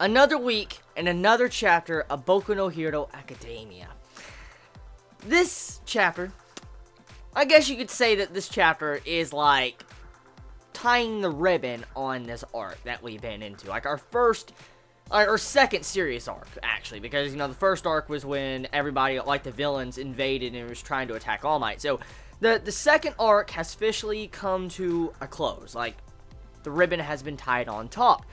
Another week and another chapter of Boku no Hero Academia. This chapter, I guess you could say that this chapter is like tying the ribbon on this arc that we've been into. Like our second serious arc, actually, because, the first arc was when everybody, like the villains, invaded and was trying to attack All Might. So, the second arc has officially come to a close. Like, the ribbon has been tied on top.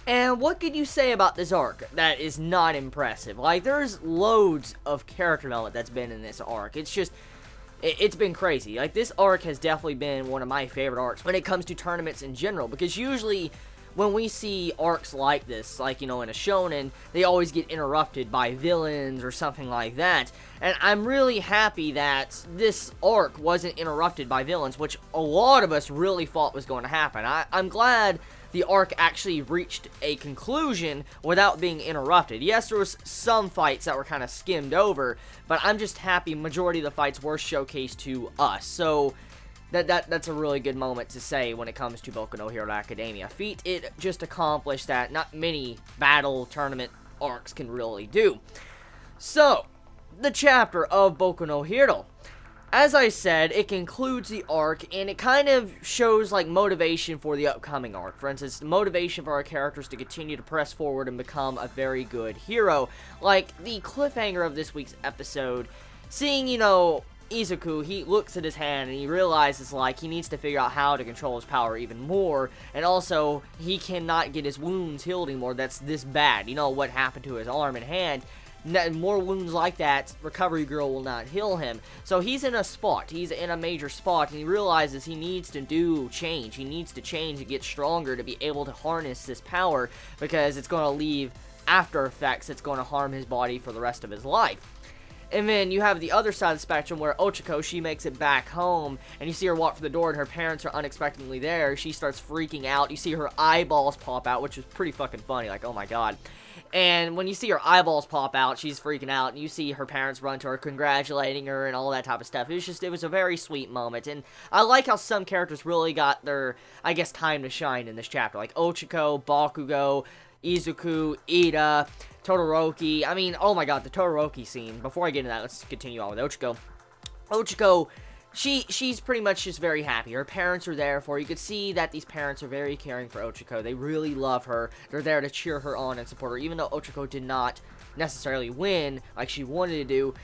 And what can you say about this arc that is not impressive? Like, there's loads of character development that's been in this arc. It's been crazy. Like, this arc has definitely been one of my favorite arcs when it comes to tournaments in general, because usually when we see arcs like this, like, in a shonen, they always get interrupted by villains or something like that. And I'm really happy that this arc wasn't interrupted by villains, which a lot of us really thought was going to happen. I'm glad the arc actually reached a conclusion without being interrupted. Yes, there was some fights that were kind of skimmed over, but I'm just happy majority of the fights were showcased to us. So that's a really good moment to say when it comes to Boku no Hero Academia. Feat it just accomplished that not many battle tournament arcs can really do. So, the chapter of Boku no Hero. As I said, it concludes the arc, and it kind of shows, like, motivation for the upcoming arc. For instance, motivation for our characters to continue to press forward and become a very good hero. Like, the cliffhanger of this week's episode, seeing, Izuku, he looks at his hand and he realizes, like, he needs to figure out how to control his power even more, and also, he cannot get his wounds healed anymore. That's this bad. What happened to his arm and hand. More wounds like that, Recovery Girl will not heal him. So he's in a major spot, and he realizes he needs to change. He needs to change and get stronger to be able to harness this power, because it's going to leave after effects that's going to harm his body for the rest of his life. And then you have the other side of the spectrum where Ochako, she makes it back home, and you see her walk through the door, and her parents are unexpectedly there. She starts freaking out. You see her eyeballs pop out, which is pretty fucking funny, like, oh my god. And when you see her eyeballs pop out, she's freaking out, and you see her parents run to her, congratulating her, and all that type of stuff. It was a very sweet moment, and I like how some characters really got their, I guess, time to shine in this chapter, like Ochako, Bakugo, Izuku, Ida, Todoroki. I mean, oh my god, the Todoroki scene. Before I get into that, let's continue on with Ochako. Ochako, she's pretty much just very happy. Her parents are there for her. You could see that these parents are very caring for Ochako. They really love her. They're there to cheer her on and support her. Even though Ochako did not necessarily win like she wanted to do,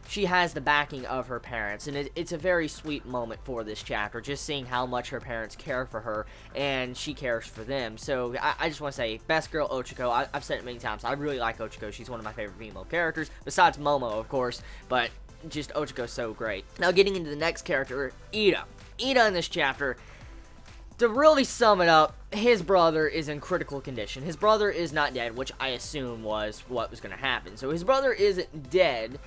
she has the backing of her parents, and it's a very sweet moment for this chapter, just seeing how much her parents care for her, and she cares for them. So, I just want to say, best girl Ochako. I've said it many times, I really like Ochako. She's one of my favorite female characters, besides Momo, of course, but just Ochiko's so great. Now, getting into the next character, Ida. Ida in this chapter, to really sum it up, his brother is in critical condition. His brother is not dead, which I assume was what was going to happen. So, his brother isn't dead,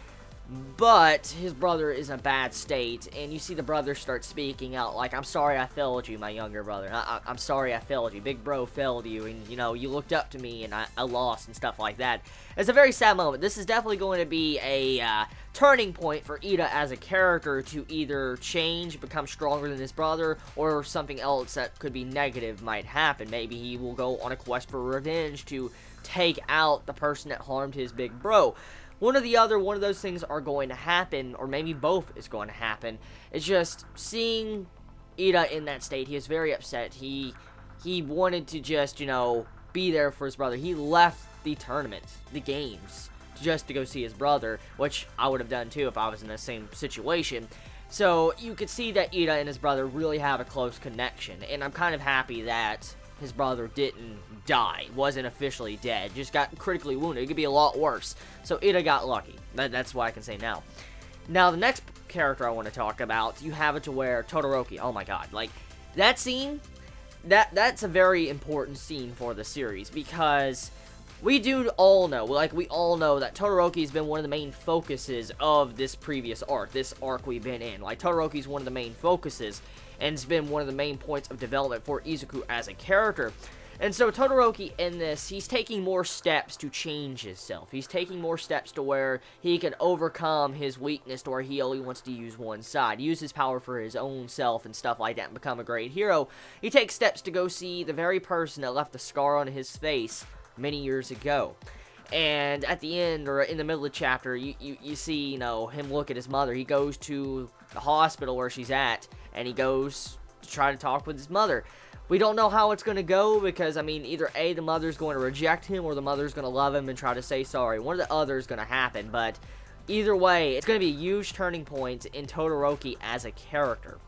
but his brother is in a bad state, and you see the brother start speaking out like, I'm sorry I failed you, my younger brother. I'm sorry I failed you. Big bro failed you, and, you looked up to me, and I lost, and stuff like that. It's a very sad moment. This is definitely going to be a turning point for Ida as a character to either change, become stronger than his brother, or something else that could be negative might happen. Maybe he will go on a quest for revenge to take out the person that harmed his big bro. One of those things are going to happen, or maybe both is going to happen. It's just seeing Ida in that state. He is very upset. He wanted to just, be there for his brother. He left the tournament, the games, just to go see his brother, which I would have done too if I was in the same situation. So you could see that Ida and his brother really have a close connection, and I'm kind of happy that his brother didn't die, wasn't officially dead, just got critically wounded. It could be a lot worse. So Ida got lucky. That's what I can say now. Now, the next character I want to talk about, you have it to where Todoroki, oh my god, like, that scene, that's a very important scene for the series, because we all know that Todoroki's been one of the main focuses of this previous arc, this arc we've been in. Like, Todoroki's one of the main focuses, and it's been one of the main points of development for Izuku as a character. And so Todoroki in this, he's taking more steps to change himself. He's taking more steps to where he can overcome his weakness to where he only wants to use one side. Use his power for his own self and stuff like that and become a great hero. He takes steps to go see the very person that left the scar on his face many years ago. And at the end, or in the middle of the chapter, you see, you know, him look at his mother. He goes to the hospital where she's at, and he goes to try to talk with his mother. We don't know how it's going to go, because, I mean, either A, the mother's going to reject him, or the mother's going to love him and try to say sorry. One or the other is going to happen, but either way, it's going to be a huge turning point in Todoroki as a character.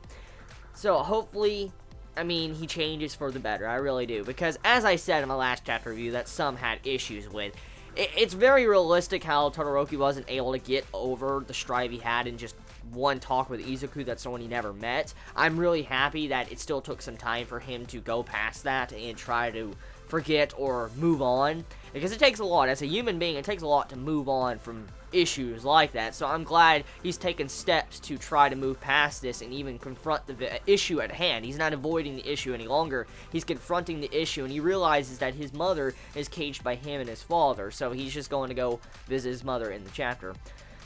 So, hopefully, I mean, he changes for the better. I really do, because, as I said in my last chapter review that some had issues with, it's very realistic how Todoroki wasn't able to get over the strife he had in just one talk with Izuku, that's someone he never met. I'm really happy that it still took some time for him to go past that and try to forget or move on, because it takes a lot. As a human being, it takes a lot to move on from issues like that, so I'm glad he's taken steps to try to move past this and even confront the issue at hand. He's not avoiding the issue any longer. He's confronting the issue, and he realizes that his mother is caged by him and his father, so he's just going to go visit his mother in the chapter.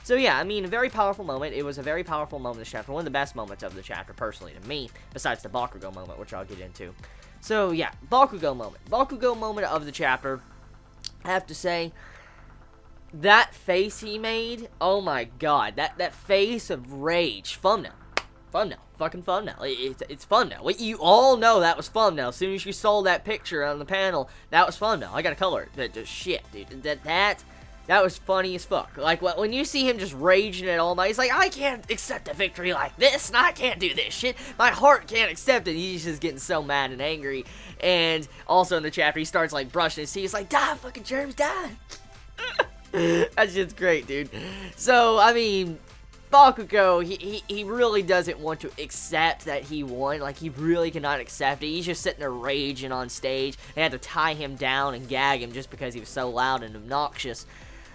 So yeah, I mean, a very powerful moment. It was a very powerful moment in this chapter. One of the best moments of the chapter, personally, to me, besides the Bakugan moment, which I'll get into. So yeah, Bakugan moment. Bakugan moment of the chapter, I have to say, that face he made, oh my god, that face of rage. Thumbnail, fucking thumbnail. It's thumbnail. You all know that was thumbnail. As soon as you saw that picture on the panel, that was thumbnail. I gotta color it. Just shit, dude. That was funny as fuck. Like, when you see him just raging at All Might, he's like, I can't accept a victory like this, and I can't do this shit. My heart can't accept it. He's just getting so mad and angry. And also in the chapter, he starts, like, brushing his teeth. He's like, die, fucking germs, die. That shit's great, dude. So, I mean, Bakugo, he really doesn't want to accept that he won. Like, he really cannot accept it. He's just sitting there raging on stage. They had to tie him down and gag him just because he was so loud and obnoxious.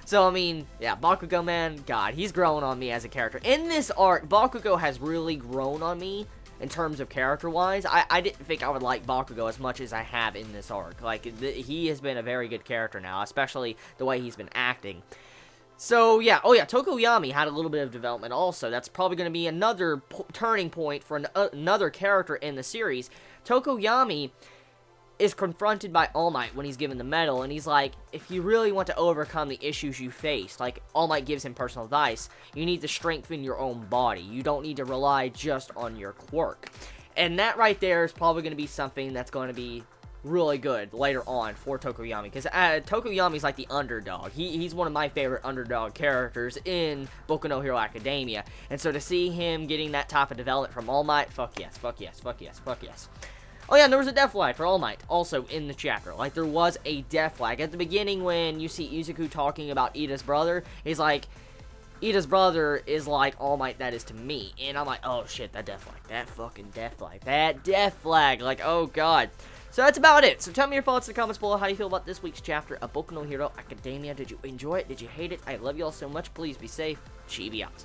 So, I mean, yeah, Bakugo, man, God, he's growing on me as a character. In this arc, Bakugo has really grown on me in terms of character-wise. I didn't think I would like Bakugo as much as I have in this arc. Like, he has been a very good character now, especially the way he's been acting. So, yeah. Oh, yeah, Tokoyami had a little bit of development also. That's probably going to be another turning point for another character in the series. Tokoyami is confronted by All Might when he's given the medal, and he's like, if you really want to overcome the issues you face, like, All Might gives him personal advice, you need to strengthen your own body. You don't need to rely just on your quirk. And that right there is probably going to be something that's going to be really good later on for Tokoyami, because Tokoyami's like the underdog. He's one of my favorite underdog characters in Boku no Hero Academia, and so to see him getting that type of development from All Might, fuck yes, fuck yes, fuck yes, fuck yes. Oh yeah, and there was a death flag for All Might also in the chapter. Like, there was a death flag. At the beginning, when you see Izuku talking about Ida's brother, he's like, Ida's brother is like All Might that is to me. And I'm like, oh shit, that death flag. That fucking death flag. That death flag. Like, oh god. So that's about it. So tell me your thoughts in the comments below. How you feel about this week's chapter of Boku no Hero Academia? Did you enjoy it? Did you hate it? I love you all so much. Please be safe. Chibi out.